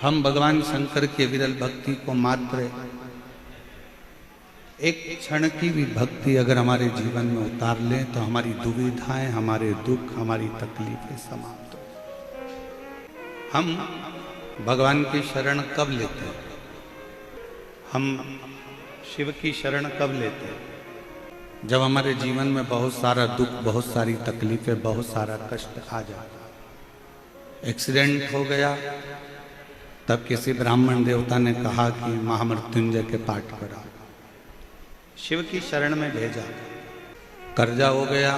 हम भगवान शंकर के विरल भक्ति को मात्र एक क्षण की भी भक्ति अगर हमारे जीवन में उतार लें तो हमारी दुविधाएं, हमारे दुख, हमारी तकलीफें समाप्त हो। हम भगवान की शरण कब लेते हैं? हम शिव की शरण कब लेते हैं? जब हमारे जीवन में बहुत सारा दुख, बहुत सारी तकलीफें, बहुत सारा कष्ट आ जाए। एक्सीडेंट हो गया, तब किसी ब्राह्मण देवता ने कहा कि महामृत्युंजय के पाठ करा, शिव की शरण में भेजा। कर्जा हो गया,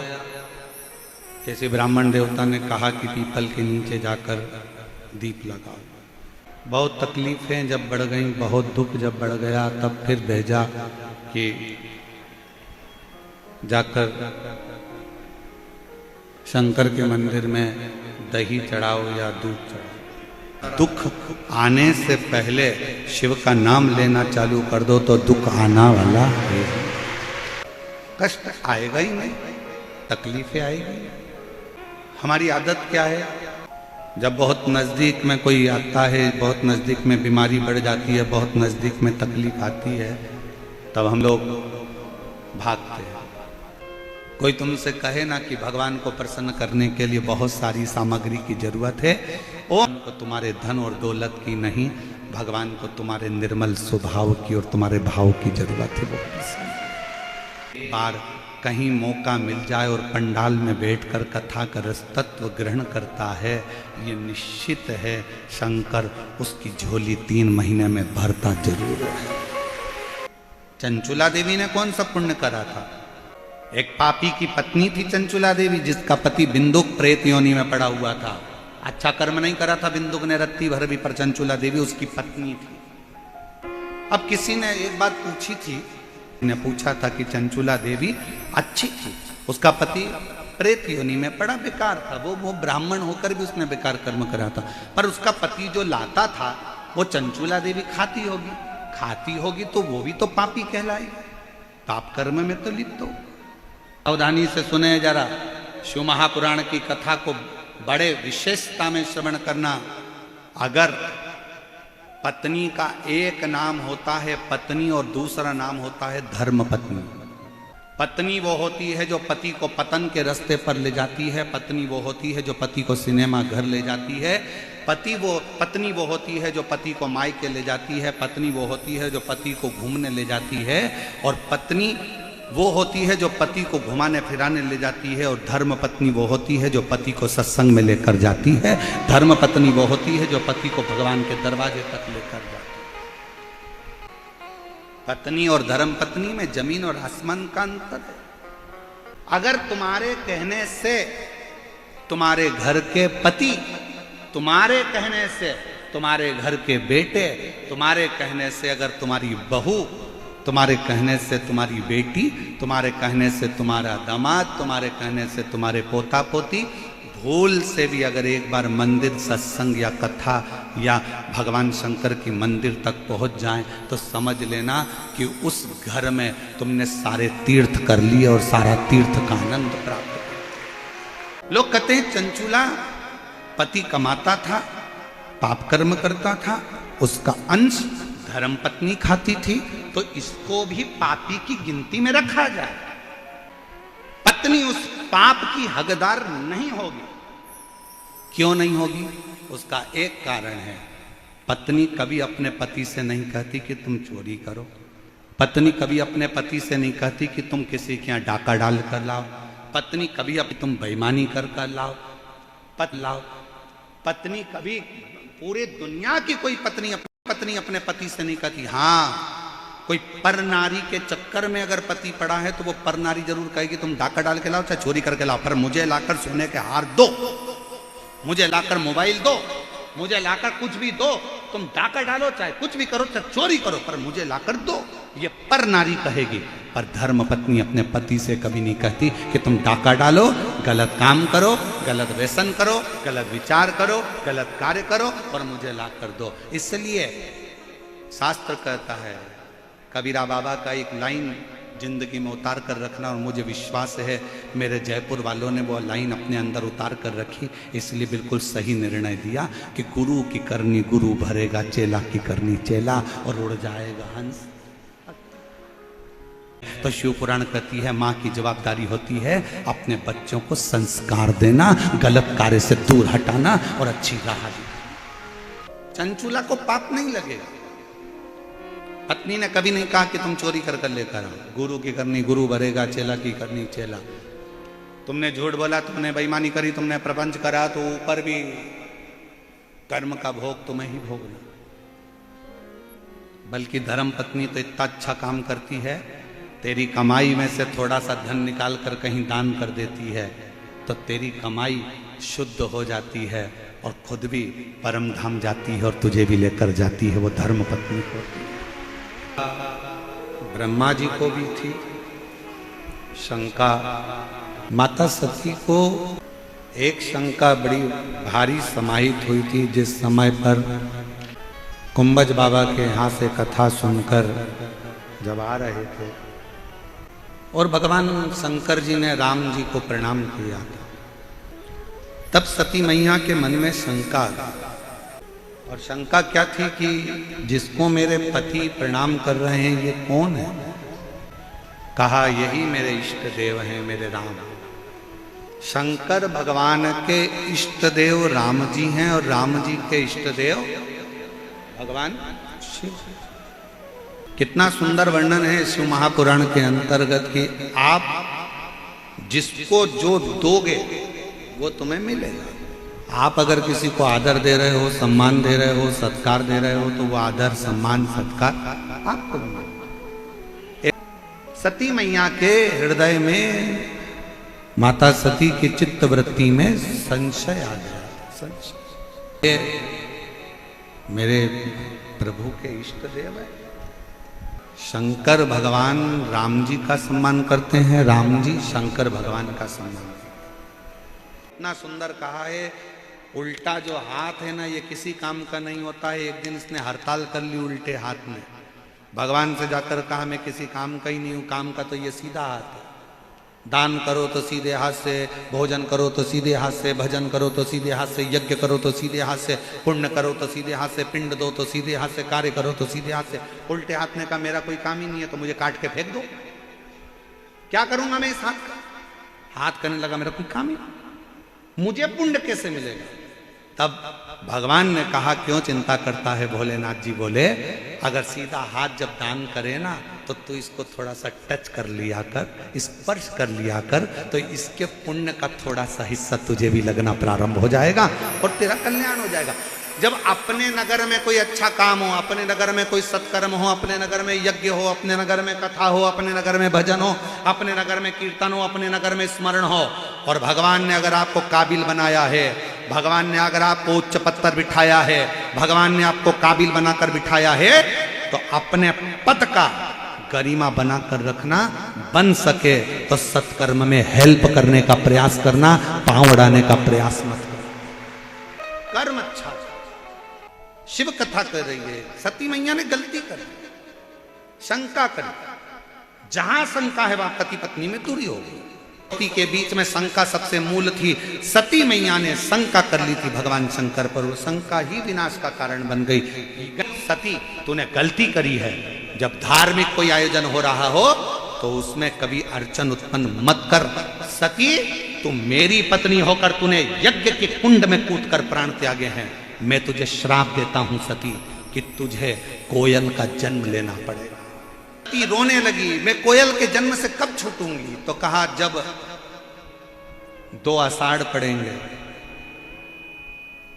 किसी ब्राह्मण देवता ने कहा कि पीपल के नीचे जाकर दीप लगाओ। बहुत तकलीफें जब बढ़ गई, बहुत दुख जब बढ़ गया, तब फिर भेजा कि जाकर शंकर के मंदिर में दही चढ़ाओ या दूध चढ़ाओ। दुख आने से पहले शिव का नाम लेना चालू कर दो तो दुख आना वाला है। कष्ट आएगा ही नहीं, तकलीफें आएगी। हमारी आदत क्या है? जब बहुत नज़दीक में कोई आता है, बहुत नज़दीक में बीमारी बढ़ जाती है, बहुत नज़दीक में तकलीफ आती है, तब हम लोग भागते हैं। कोई तुमसे कहे ना कि भगवान को प्रसन्न करने के लिए बहुत सारी सामग्री की जरूरत है, और को तुम्हारे धन और दौलत की नहीं, भगवान को तुम्हारे निर्मल स्वभाव की और तुम्हारे भाव की जरूरत है। वो एक बार कहीं मौका मिल जाए और पंडाल में बैठकर कथा का रस तत्व ग्रहण करता है, ये निश्चित है शंकर उसकी झोली 3 महीने में भरता जरूर है। चंचुला देवी ने कौन सा पुण्य करा था? एक पापी की पत्नी थी चंचुला देवी, जिसका पति बिंदुक प्रेत योनि में पड़ा हुआ था। अच्छा कर्म नहीं करा था बिंदुक ने रत्ती भर भी, पर चंचुला देवी उसकी पत्नी थी। अब किसी ने एक बात पूछी थी, ने पूछा था कि चंचुला देवी अच्छी थी, उसका पति प्रेत योनि में पड़ा, बेकार था। वो ब्राह्मण होकर भी उसने बेकार कर्म करा था, पर उसका पति जो लाता था वो चंचुला देवी खाती होगी तो वो भी तो पापी कहलाई, पाप कर्म में तो लिप्त हो। सावधानी से सुने जरा, शिव महापुराण की कथा को बड़े विशेषता में श्रवण करना। अगर पत्नी का एक नाम होता है पत्नी और दूसरा नाम होता है धर्म पत्नी। पत्नी वो होती है जो पति को पतन के रास्ते पर ले जाती है, पत्नी वो होती है जो पति को सिनेमा घर ले जाती है, पत्नी वो होती है जो पति को मायके ले जाती है, पत्नी वो होती है जो पति को घूमने ले जाती है, और पत्नी वो होती है जो पति को घुमाने फिराने ले जाती है, और धर्म पत्नी वो होती है जो पति को सत्संग में लेकर जाती है, धर्म पत्नी वो होती है जो पति को भगवान के दरवाजे तक लेकर जाती है। पत्नी और धर्म पत्नी में जमीन और आसमान का अंतर है। अगर तुम्हारे कहने से तुम्हारे घर के पति, तुम्हारे कहने से तुम्हारे घर के बेटे, तुम्हारे कहने से अगर तुम्हारी बहू, तुम्हारे कहने से तुम्हारी बेटी, तुम्हारे कहने से तुम्हारा दामाद, तुम्हारे कहने से तुम्हारे पोता पोती, भूल से भी अगर एक बार मंदिर, सत्संग या कथा या भगवान शंकर की मंदिर तक पहुंच जाएं तो समझ लेना कि उस घर में तुमने सारे तीर्थ कर लिए और सारा तीर्थ का आनंद प्राप्त किया। लोग कहते हैं चंचुला पति कमाता था, पाप कर्म करता था, उसका अंश धर्म पत्नी खाती थी, तो इसको भी पापी की गिनती में रखा जाए। पत्नी उस पाप की हकदार नहीं होगी। क्यों नहीं होगी? उसका एक कारण है, पत्नी कभी अपने पति से नहीं कहती कि तुम चोरी करो, पत्नी कभी अपने पति से नहीं कहती कि तुम किसी के यहाँ डाका डाल कर लाओ, पत्नी कभी अब तुम बेईमानी कर लाओ, पत्नी कभी, पूरे दुनिया की कोई पत्नी अपने पति से नहीं कहती। हाँ, कोई पर नारी के चक्कर में अगर पति पड़ा है तो वो पर नारी जरूर कहेगी तुम डाका डाल के लाओ चाहे चोरी करके लाओ, पर मुझे लाकर सोने के हार दो, मुझे लाकर मोबाइल दो, मुझे लाकर कुछ भी दो, तुम डाका डालो चाहे कुछ भी करो, चाहे चोरी करो, पर मुझे लाकर दो, ये पर नारी कहेगी। पर धर्म पत्नी अपने पति से कभी नहीं कहती कि तुम डाका डालो, गलत काम करो, गलत व्यसन करो, गलत विचार करो, गलत कार्य करो और मुझे ला कर दो। इसलिए शास्त्र कहता है, कबीरा बाबा का एक लाइन जिंदगी में उतार कर रखना। और मुझे विश्वास है मेरे जयपुर वालों ने वो लाइन अपने अंदर उतार कर रखी, इसलिए बिल्कुल सही निर्णय दिया कि गुरु की करनी गुरु भरेगा, चेला की करनी चेला, और उड़ जाएगा हंस। तो शिव पुराण कहती है माँ की जवाबदारी होती है अपने बच्चों को संस्कार देना, गलत कार्य से दूर हटाना और अच्छी राह दिखाना। चंचूला को पाप नहीं लगेगा। पत्नी ने कभी नहीं कहा कि तुम चोरी कर कर लेकर आओ। गुरु की करनी गुरु भरेगा, चेला की करनी चेला। तुमने झूठ बोला, तुमने बेईमानी करी, तुमने प्रपंच करा, तो ऊपर भी कर्म का भोग तुम्हें ही भोगना। बल्कि धर्म पत्नी तो इतना अच्छा काम करती है, तेरी कमाई में से थोड़ा सा धन निकाल कर कहीं दान कर देती है, तो तेरी कमाई शुद्ध हो जाती है और खुद भी परम धाम जाती है और तुझे भी लेकर जाती है। वो धर्म पत्नी होती है। ब्रह्मा जी को भी थी शंका। माता सती को एक शंका बड़ी भारी समाहित हुई थी, जिस समय पर कुंभज बाबा के यहाँ से कथा सुनकर जब आ रहे थे और भगवान शंकर जी ने राम जी को प्रणाम किया, तब सती मैया के मन में शंका आ गई। और शंका क्या थी कि जिसको मेरे पति प्रणाम कर रहे हैं ये कौन है? कहा यही मेरे इष्ट देव हैं, मेरे राम। शंकर भगवान के इष्ट देव राम जी हैं और राम जी के इष्ट देव भगवान शिव। कितना सुंदर वर्णन है शिव महापुराण के अंतर्गत कि आप जिसको जो दोगे वो तुम्हें मिलेगा। आप अगर किसी को आदर दे रहे हो, सम्मान दे रहे हो, सत्कार दे रहे हो, तो वो आदर सम्मान सत्कार आपको मिलेगा। सती मैया के हृदय में, माता सती की चित्त वृत्ति में संशय आ गया। संशय, मेरे प्रभु के इष्ट देव है। शंकर भगवान राम जी का सम्मान करते हैं, राम जी शंकर भगवान का सम्मान करते हैं। इतना सुंदर कहा है, उल्टा जो हाथ है ना ये किसी काम का नहीं होता है। एक दिन इसने हड़ताल कर ली उल्टे हाथ में, भगवान से जाकर कहा मैं किसी काम का ही नहीं हूँ, काम का तो ये सीधा हाथ है। दान करो तो सीधे हाथ से, भोजन करो तो सीधे हाथ से, भजन करो तो सीधे हाथ से, यज्ञ करो तो सीधे हाथ से, पुण्य करो तो सीधे हाथ से, पिंड दो तो सीधे हाथ से, कार्य करो तो सीधे हाथ से। उल्टे हाथ ने कहा मेरा कोई काम ही नहीं है तो मुझे काट के फेंक दो, क्या करूंगा मैं इस हाथ का? हाथ करने लगा मेरा कोई काम ही नहीं, मुझे पुण्य कैसे मिलेगा? तब भगवान ने कहा क्यों चिंता करता है? भोलेनाथ जी बोले अगर सीधा हाथ जब दान करे ना तो तू इसको थोड़ा सा टच कर लिया कर, स्पर्श कर लिया कर, तो इसके पुण्य का थोड़ा सा हिस्सा तुझे भी लगना प्रारंभ हो जाएगा और तेरा कल्याण हो जाएगा। जब अपने नगर में कोई अच्छा काम हो, अपने नगर में कोई सत्कर्म हो, अपने नगर में यज्ञ हो, अपने नगर में कथा हो, अपने नगर में भजन हो, अपने नगर में कीर्तन हो, अपने नगर में स्मरण हो, और भगवान ने अगर आपको काबिल बनाया है, भगवान ने अगर आपको उच्च पत्थर बिठाया है, भगवान ने आपको काबिल बनाकर बिठाया है, तो अपने पद का गरिमा बनाकर रखना। बन सके तो सत्कर्म में हेल्प करने का प्रयास करना, पांव उड़ाने का प्रयास मत करना। कर्म अच्छा। शिव कथा कर रही है, सती मैया ने गलती करी, शंका करी। जहां शंका है वहां पति पत्नी में दूरी होगी। पति के बीच में शंका सबसे मूल थी। सती मैया ने शंका कर ली थी भगवान शंकर पर, वो शंका ही विनाश का कारण बन गई। सती तूने गलती करी है, जब धार्मिक कोई आयोजन हो रहा हो तो उसमें कभी अड़चन उत्पन्न मत कर। सती तू मेरी पत्नी होकर तूने यज्ञ के कुंड में कूदकर प्राण त्यागे हैं, मैं तुझे श्राप देता हूं सती कि तुझे कोयल का जन्म लेना पड़ेगा। सती रोने लगी, मैं कोयल के जन्म से कब छूटूंगी? तो कहा जब 2 आषाढ़ पड़ेंगे,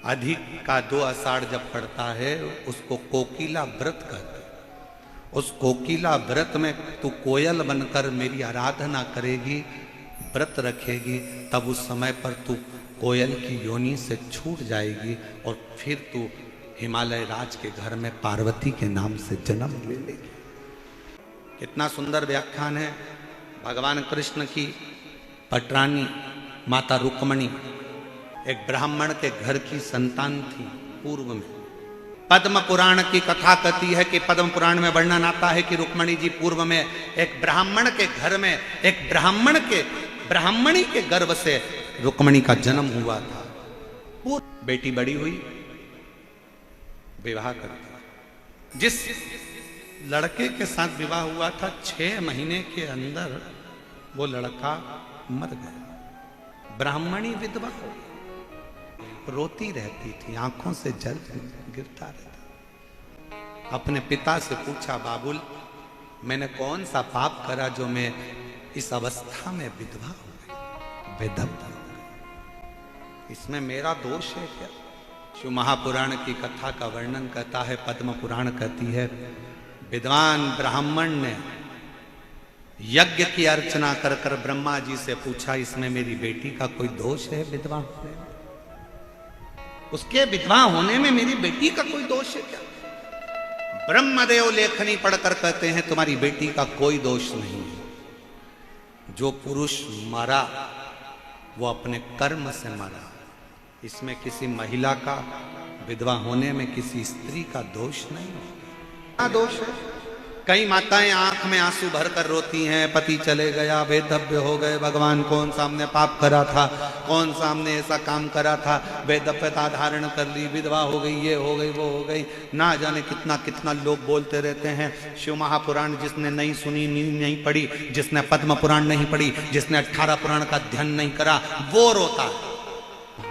अधिक का 2 आषाढ़ जब पड़ता है उसको कोकिला व्रत कहते। उस कोकिला व्रत में तू कोयल बनकर मेरी आराधना करेगी, व्रत रखेगी, तब उस समय पर तू कोयल की योनि से छूट जाएगी और फिर तू हिमालय राज के घर में पार्वती के नाम से जन्म ले लेगी। कितना सुंदर व्याख्यान है। भगवान कृष्ण की पटरानी माता रुक्मणी एक ब्राह्मण के घर की संतान थी पूर्व में। पद्म पुराण की कथा कहती है कि पद्म पुराण में वर्णन आता है कि रुक्मणी जी पूर्व में एक ब्राह्मण के घर में एक ब्राह्मणी के गर्भ से रुक्मणी का जन्म हुआ था। वो बेटी बड़ी हुई, विवाह कर दिया। जिस लड़के के साथ विवाह हुआ था 6 महीने के अंदर वो लड़का मर गया। ब्राह्मणी विधवा हो गई, रोती रहती थी, आंखों से जल गिरता रहता। अपने पिता से पूछा, बाबुल मैंने कौन सा पाप करा जो मैं इस अवस्था में विधवा हो गई, विधवा हो गई, इसमें मेरा दोष है क्या? शिव महापुराण की कथा का वर्णन करता है, पद्म पुराण कहती है विद्वान ब्राह्मण ने यज्ञ की अर्चना कर कर ब्रह्मा जी से पूछा, इसमें मेरी बेटी का कोई दोष है? विधवा होने में, उसके विधवा होने में मेरी बेटी का कोई दोष है क्या? ब्रह्मदेव लेखनी पढ़कर कहते हैं तुम्हारी बेटी का कोई दोष नहीं है। जो पुरुष मरा वो अपने कर्म से मरा, इसमें किसी महिला का विधवा होने में किसी स्त्री का दोष नहीं है। क्या दोष है? कई माताएं आंख में आंसू भरकर रोती हैं, पति चले गया, वेदव्य हो गए, भगवान कौन सा हमने पाप करा था, कौन सा हमने ऐसा काम करा था, वेदव्यता धारण कर ली, विधवा हो गई, ये हो गई, वो हो गई, ना जाने कितना कितना लोग बोलते रहते हैं। शिव महापुराण जिसने नहीं सुनी, नहीं पढ़ी, जिसने पद्म पुराण नहीं पढ़ी, जिसने 18 पुराण का अध्ययन नहीं करा, वो रोता है।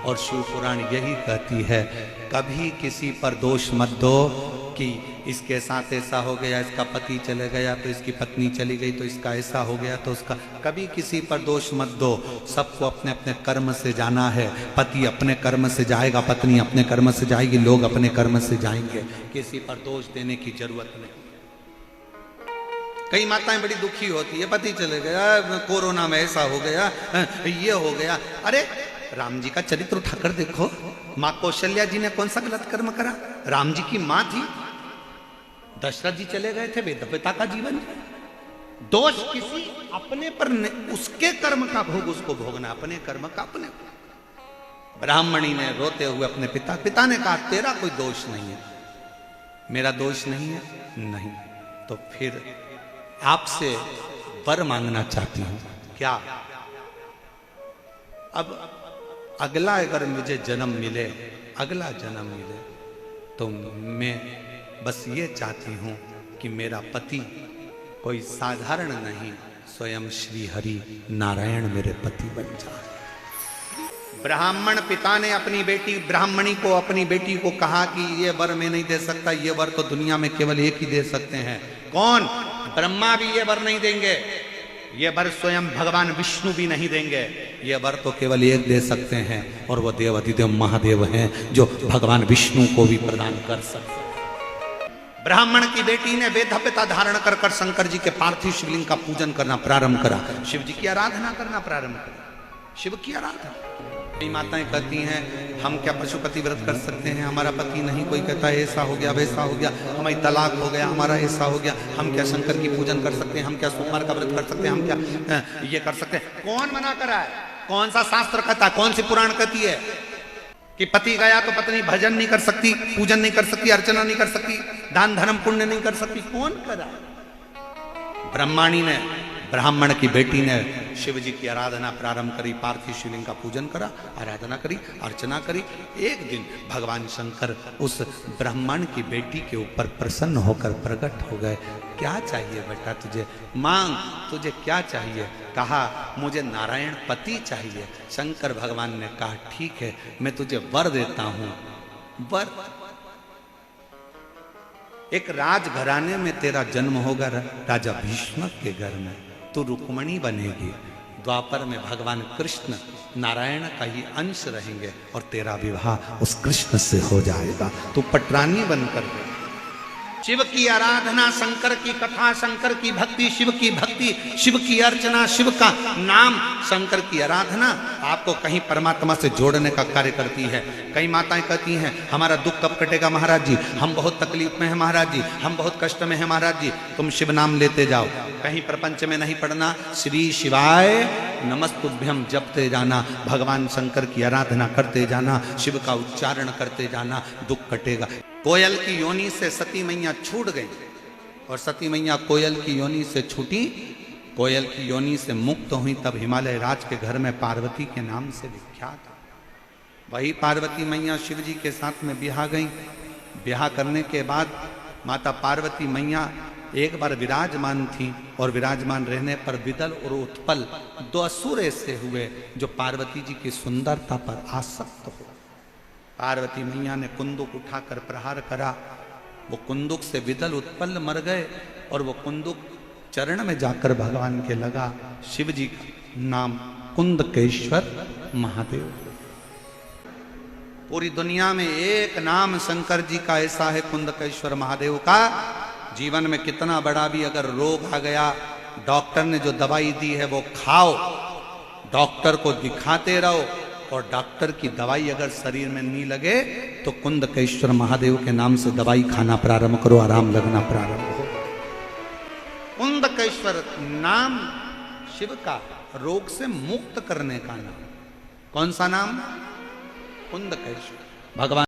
और शिव पुराण यही कहती है कभी किसी पर दोष मत दो कि इसके साथ ऐसा हो गया, इसका पति चले गया तो इसकी पत्नी चली गई, तो इसका ऐसा हो गया तो उसका, कभी किसी पर दोष मत दो। सबको अपने अपने कर्म से जाना है। पति अपने कर्म से जाएगा, पत्नी अपने कर्म से जाएगी, लोग अपने कर्म से जाएंगे। किसी पर दोष देने की जरूरत नहीं। कई माताएं बड़ी दुखी होती है, पति चले गया, कोरोना में ऐसा हो गया, ये हो गया। अरे राम जी का चरित्र उठाकर देखो, माँ कौशल्या जी ने कौन सा गलत कर्म करा? राम जी की माँ थी, दशरथ जी चले गए थे, वेदव्यता का जीवन। दोष किसी अपने पर उसके कर्म का भोग उसको भोगना, अपने कर्म का अपने। ब्राह्मणी ने रोते हुए अपने पिता ने कहा तेरा कोई दोष नहीं है। मेरा दोष नहीं है? नहीं। तो फिर आपसे वर मांगना चाहती हूं। क्या? अब अगला अगर मुझे जन्म मिले, अगला जन्म मिले, तो मैं बस ये चाहती हूं कि मेरा पति कोई साधारण नहीं, स्वयं श्री हरि नारायण मेरे पति बन जाए। ब्राह्मण पिता ने अपनी बेटी ब्राह्मणी को, अपनी बेटी को कहा कि ये वर मैं नहीं दे सकता, ये वर तो दुनिया में केवल एक ही दे सकते हैं। कौन? ब्रह्मा भी ये वर नहीं देंगे, ये वर स्वयं भगवान विष्णु भी नहीं देंगे। ये वर तो केवल एक दे सकते हैं, और वो देव अधिदेव महादेव हैं जो भगवान विष्णु को भी प्रदान कर सकते हैं। ब्राह्मण की बेटी ने वेदव्यता धारण कर कर शंकर जी के पार्थिव शिवलिंग का पूजन करना प्रारंभ करा, शिव जी की आराधना करना प्रारंभ करा, शिव की आराधना। कई माताएं कहती हैं हम क्या पशुपति व्रत कर सकते हैं, हमारा पति नहीं, कोई कहता है ऐसा हो गया, वैसा हो गया, हमारी तलाक हो गया, हमारा ऐसा हो गया, हम क्या शंकर की पूजन कर सकते हैं, हम क्या सोमवार का व्रत कर सकते हैं, हम क्या ये कर सकते हैं? कौन मना करा है? कौन सा शास्त्र कहता है, कौन सी पुराण कहती है कि पति गया तो पत्नी भजन नहीं कर सकती, पूजन नहीं कर सकती, अर्चना नहीं कर सकती, दान धर्म पुण्य नहीं कर सकती? कौन करा? ब्रह्माणी ने, ब्राह्मण की बेटी ने शिव जी की आराधना प्रारंभ करी, पार्थिव शिवलिंग का पूजन करा, आराधना करी, अर्चना करी। एक दिन भगवान शंकर उस ब्राह्मण की बेटी के ऊपर प्रसन्न होकर प्रकट हो गए। क्या चाहिए बेटा तुझे? मांग, तुझे क्या चाहिए? कहा मुझे नारायण पति चाहिए। शंकर भगवान ने कहा ठीक है, मैं तुझे वर देता हूं। वर, एक राजघराने में तेरा जन्म होगा, राजा भीष्म के घर में। तू रुक्मणी बनेगी। द्वापर में भगवान कृष्ण नारायण का ही अंश रहेंगे और तेरा विवाह उस कृष्ण से हो जाएगा। तू पटरानी बनकर शिव की आराधना, शंकर की कथा, शंकर की भक्ति, शिव की भक्ति, शिव की अर्चना, शिव का नाम, शंकर की आराधना आपको कहीं परमात्मा से जोड़ने का कार्य करती है। कई माताएं कहती हैं हमारा दुख कब कटेगा महाराज जी, हम बहुत तकलीफ में हैं महाराज जी, हम बहुत कष्ट में हैं महाराज जी। तुम शिव नाम लेते जाओ, कहीं प्रपंच में नहीं पढ़ना, श्री शिवाय नमस्तुभ्यम जपते जाना, भगवान शंकर की आराधना करते जाना, शिव का उच्चारण करते जाना, दुख कटेगा। कोयल की योनि से सती मैया छूट गई और सती मैया कोयल की योनि से छूटी, कोयल की योनि से मुक्त हुई, तब हिमालय राज के घर में पार्वती के नाम से विख्यात। वही पार्वती मैया शिव जी के साथ में ब्याह गई। ब्याह करने के बाद माता पार्वती मैया एक बार विराजमान थी और विराजमान रहने पर विदल और उत्पल दो असुर ऐसे हुए जो पार्वती जी की सुंदरता पर आसक्त हो। पार्वती मैया ने कुंदुक उठाकर प्रहार करा, वो कुंदुक से विदल उत्पल मर गए और वो कुंदुक चरण में जाकर भगवान के लगा। शिव जी का नाम कुंदकेश्वर महादेव। पूरी दुनिया में एक नाम शंकर जी का ऐसा है, कुंदकेश्वर महादेव का। जीवन में कितना बड़ा भी अगर रोग आ गया, डॉक्टर ने जो दवाई दी है वो खाओ, डॉक्टर को दिखाते रहो, और डॉक्टर की दवाई अगर शरीर में नहीं लगे तो कुंदकेश्वर महादेव के नाम से दवाई खाना प्रारंभ करो, आराम लगना प्रारंभ हो। कुंदकेश्वर नाम शिव का रोग से मुक्त करने का नाम। कौन सा नाम? कुंदकेश्वर। भगवान